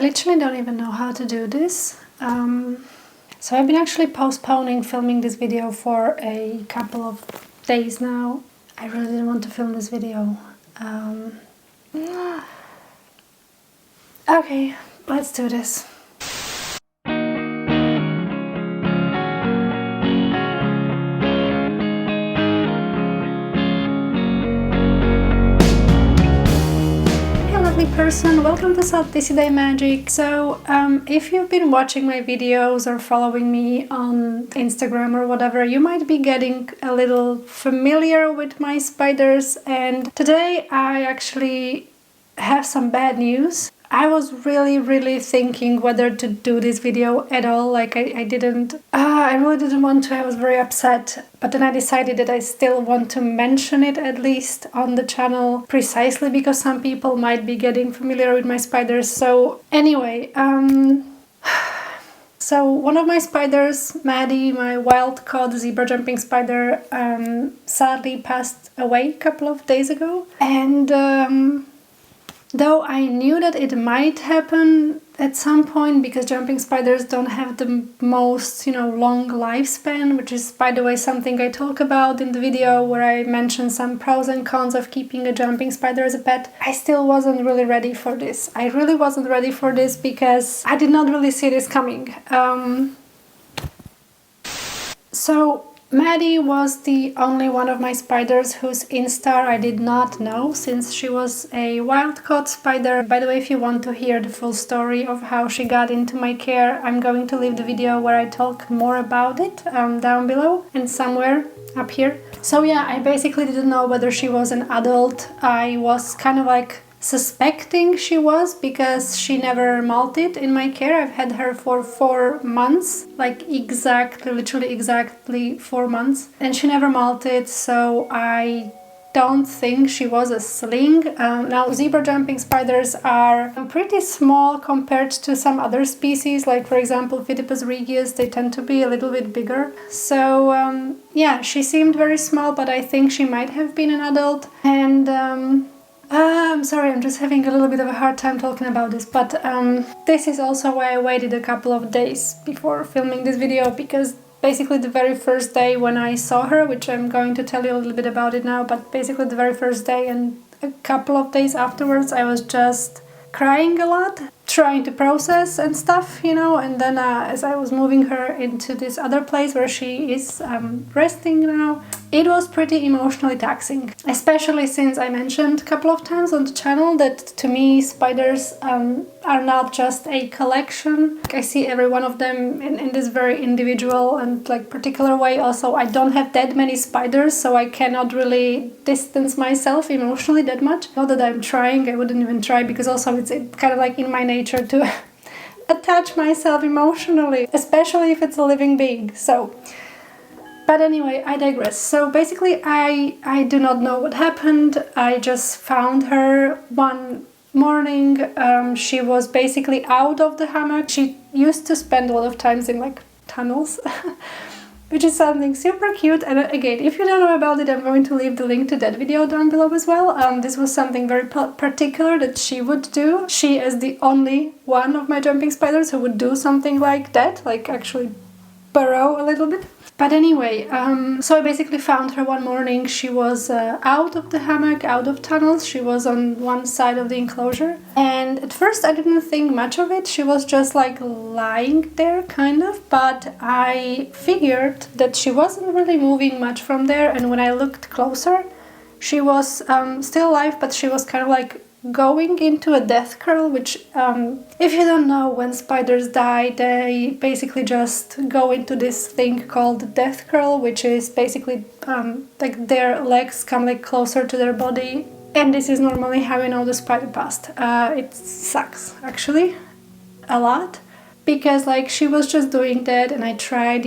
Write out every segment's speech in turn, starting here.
I literally don't even know how to do this. So I've been actually postponing filming this video for a couple of days now. I really didn't want to film this video. Okay, let's do this. Person, welcome to South This Day Magic. So if you've been watching my videos or following me on Instagram or whatever, you might be getting a little familiar with my spiders, and today I actually have some bad news. I was really thinking whether to do this video at all. Like I really didn't want to. I was very upset, but then I decided that I still want to mention it at least on the channel, precisely because some people might be getting familiar with my spiders. So anyway, so one of my spiders, Maddie, my wild-caught zebra jumping spider, sadly passed away a couple of days ago, and though I knew that it might happen at some point because jumping spiders don't have the most, long lifespan, which is, by the way, something I talk about in the video where I mention some pros and cons of keeping a jumping spider as a pet. I still wasn't really ready for this. I really wasn't ready for this because I did not really see this coming. So Maddie was the only one of my spiders whose instar I did not know, since she was a wild-caught spider. By the way, if you want to hear the full story of how she got into my care, I'm going to leave the video where I talk more about it down below and somewhere up here. So yeah, I basically didn't know whether she was an adult. I was kind of like suspecting she was because she never molted in my care. I've had her for 4 months, like literally exactly 4 months, and she never molted, so I don't think she was a sling. Now, zebra jumping spiders are pretty small compared to some other species, like for example Phidippus regius. They tend to be a little bit bigger. So yeah, she seemed very small, but I think she might have been an adult. And I'm sorry, I'm just having a little bit of a hard time talking about this, but this is also why I waited a couple of days before filming this video, because basically the very first day when I saw her, which I'm going to tell you a little bit about it now, but basically the very first day and a couple of days afterwards, I was just crying a lot, trying to process and stuff, and then as I was moving her into this other place where she is resting now, it was pretty emotionally taxing, especially since I mentioned a couple of times on the channel that to me spiders are not just a collection. I see every one of them in this very individual and particular way. Also, I don't have that many spiders, so I cannot really distance myself emotionally that much. Not that I'm trying, I wouldn't even try, because also it's kind of like in my nature to attach myself emotionally, especially if it's a living being. But anyway, I digress. So basically I do not know what happened. I just found her one morning. She was basically out of the hammock. She used to spend a lot of times in tunnels, which is something super cute. And again, if you don't know about it, I'm going to leave the link to that video down below as well. This was something very particular that she would do. She is the only one of my jumping spiders who would do something like that, actually burrow a little bit. But anyway, so I basically found her one morning. She was out of the hammock, out of tunnels. She was on one side of the enclosure. And at first I didn't think much of it. She was just lying there, kind of. But I figured that she wasn't really moving much from there. And when I looked closer, she was still alive, but she was kind of going into a death curl, which if you don't know, when spiders die, they basically just go into this thing called death curl, which is basically their legs come closer to their body, and this is normally how you know the spider passed. It sucks actually a lot, because she was just doing that, and I tried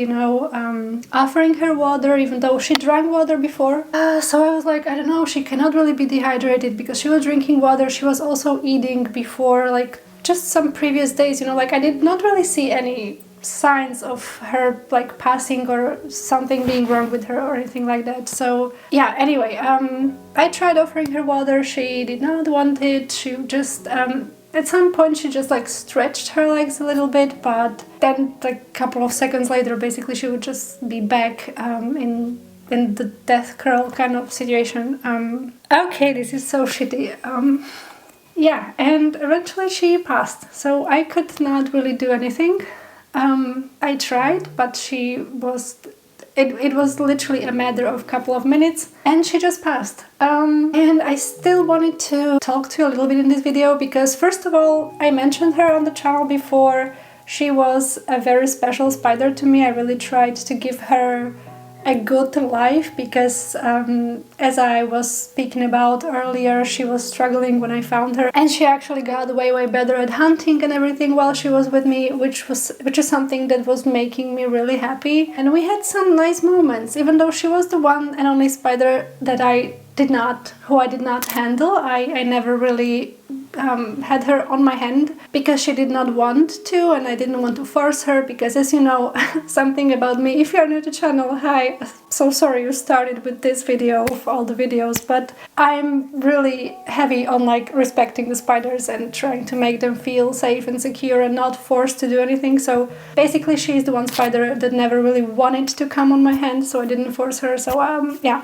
offering her water, even though she drank water before. So I was I don't know, she cannot really be dehydrated because she was drinking water. She was also eating before, just some previous days, I did not really see any signs of her passing or something being wrong with her or anything like that. So yeah, anyway, I tried offering her water. She did not want it. She just at some point she just like stretched her legs a little bit, but then like a couple of seconds later basically she would just be back in the death curl kind of situation. Okay, this is so shitty. Yeah, and eventually she passed, so I could not really do anything. I tried, but it was literally a matter of a couple of minutes and she just passed. And I still wanted to talk to you a little bit in this video because first of all, I mentioned her on the channel before. She was a very special spider to me. I really tried to give her a good life because as I was speaking about earlier, she was struggling when I found her, and she actually got way better at hunting and everything while she was with me, which is something that was making me really happy. And we had some nice moments, even though she was the one and only spider that I did not handle. I never really had her on my hand because she did not want to, and I didn't want to force her because, as you know, something about me, if you're new to the channel, hi, so sorry you started with this video of all the videos, but I'm really heavy on like respecting the spiders and trying to make them feel safe and secure and not forced to do anything. So basically she's the one spider that never really wanted to come on my hand, so I didn't force her. So yeah.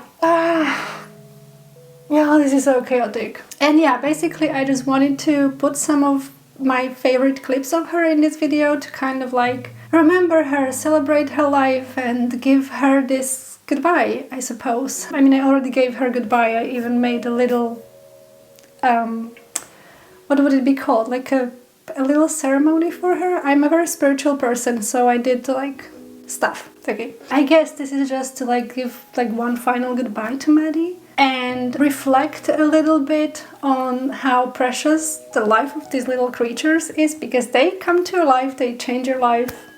Yeah, this is so chaotic. And yeah, basically I just wanted to put some of my favorite clips of her in this video to kind of like remember her, celebrate her life, and give her this goodbye, I suppose. I mean, I already gave her goodbye. I even made a little, what would it be called? Like a little ceremony for her. I'm a very spiritual person, so I did like stuff. Okay. I guess this is just to like give like one final goodbye to Maddie and reflect a little bit on how precious the life of these little creatures is, because they come to your life, they change your life,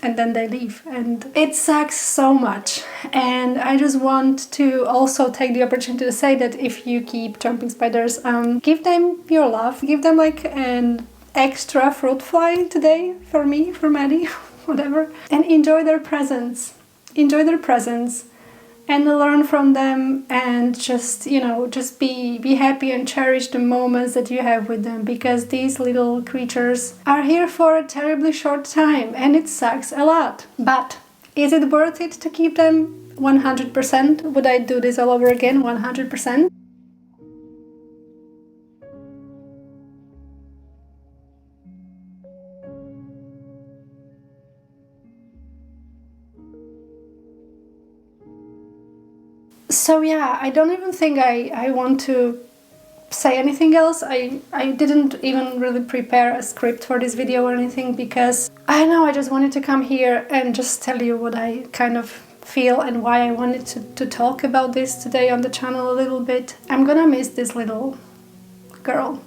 and then they leave, and it sucks so much. And I just want to also take the opportunity to say that if you keep jumping spiders, give them your love, give them like an extra fruit fly today for me, for Maddie, whatever, and enjoy their presence. Enjoy their presence and learn from them, and just, you know, just be happy and cherish the moments that you have with them, because these little creatures are here for a terribly short time and it sucks a lot. But is it worth it to keep them? 100%. Would I do this all over again? 100%. So yeah, I don't even think I want to say anything else. I didn't even really prepare a script for this video or anything, because I know I just wanted to come here and just tell you what I kind of feel and why I wanted to talk about this today on the channel a little bit. I'm gonna miss this little girl.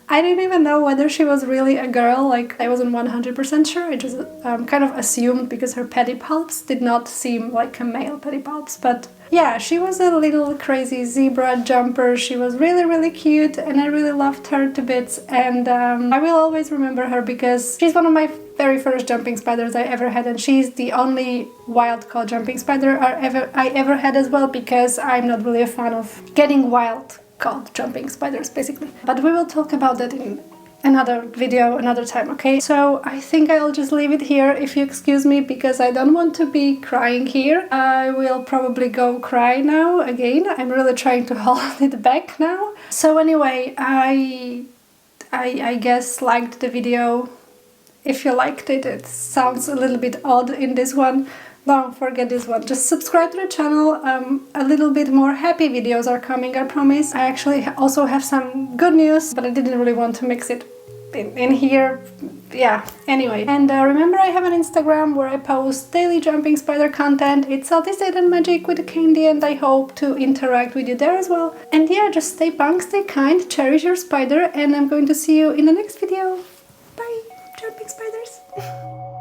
I didn't even know whether she was really a girl, like I wasn't 100% sure. I just kind of assumed because her pedipalps did not seem like a male pedipalps. But yeah, she was a little crazy zebra jumper. She was really cute and I really loved her to bits, and I will always remember her because she's one of my very first jumping spiders I ever had, and she's the only wild-caught jumping spider I ever had as well, because I'm not really a fan of getting wild-caught jumping spiders, basically. But we will talk about that in another video another time, okay? So I think I'll just leave it here, if you excuse me, because I don't want to be crying here. I will probably go cry now again. I'm really trying to hold it back now. So anyway, I guess liked the video. If you liked it, it sounds a little bit odd in this one. Don't forget this one. Just subscribe to the channel. A little bit more happy videos are coming, I promise. I actually also have some good news, but I didn't really want to mix it in here. Yeah, anyway. And remember, I have an Instagram where I post daily jumping spider content. It's Salty and Magic with a candy, and I hope to interact with you there as well. And yeah, just stay punk, stay kind, cherish your spider, and I'm going to see you in the next video. Bye, jumping spiders.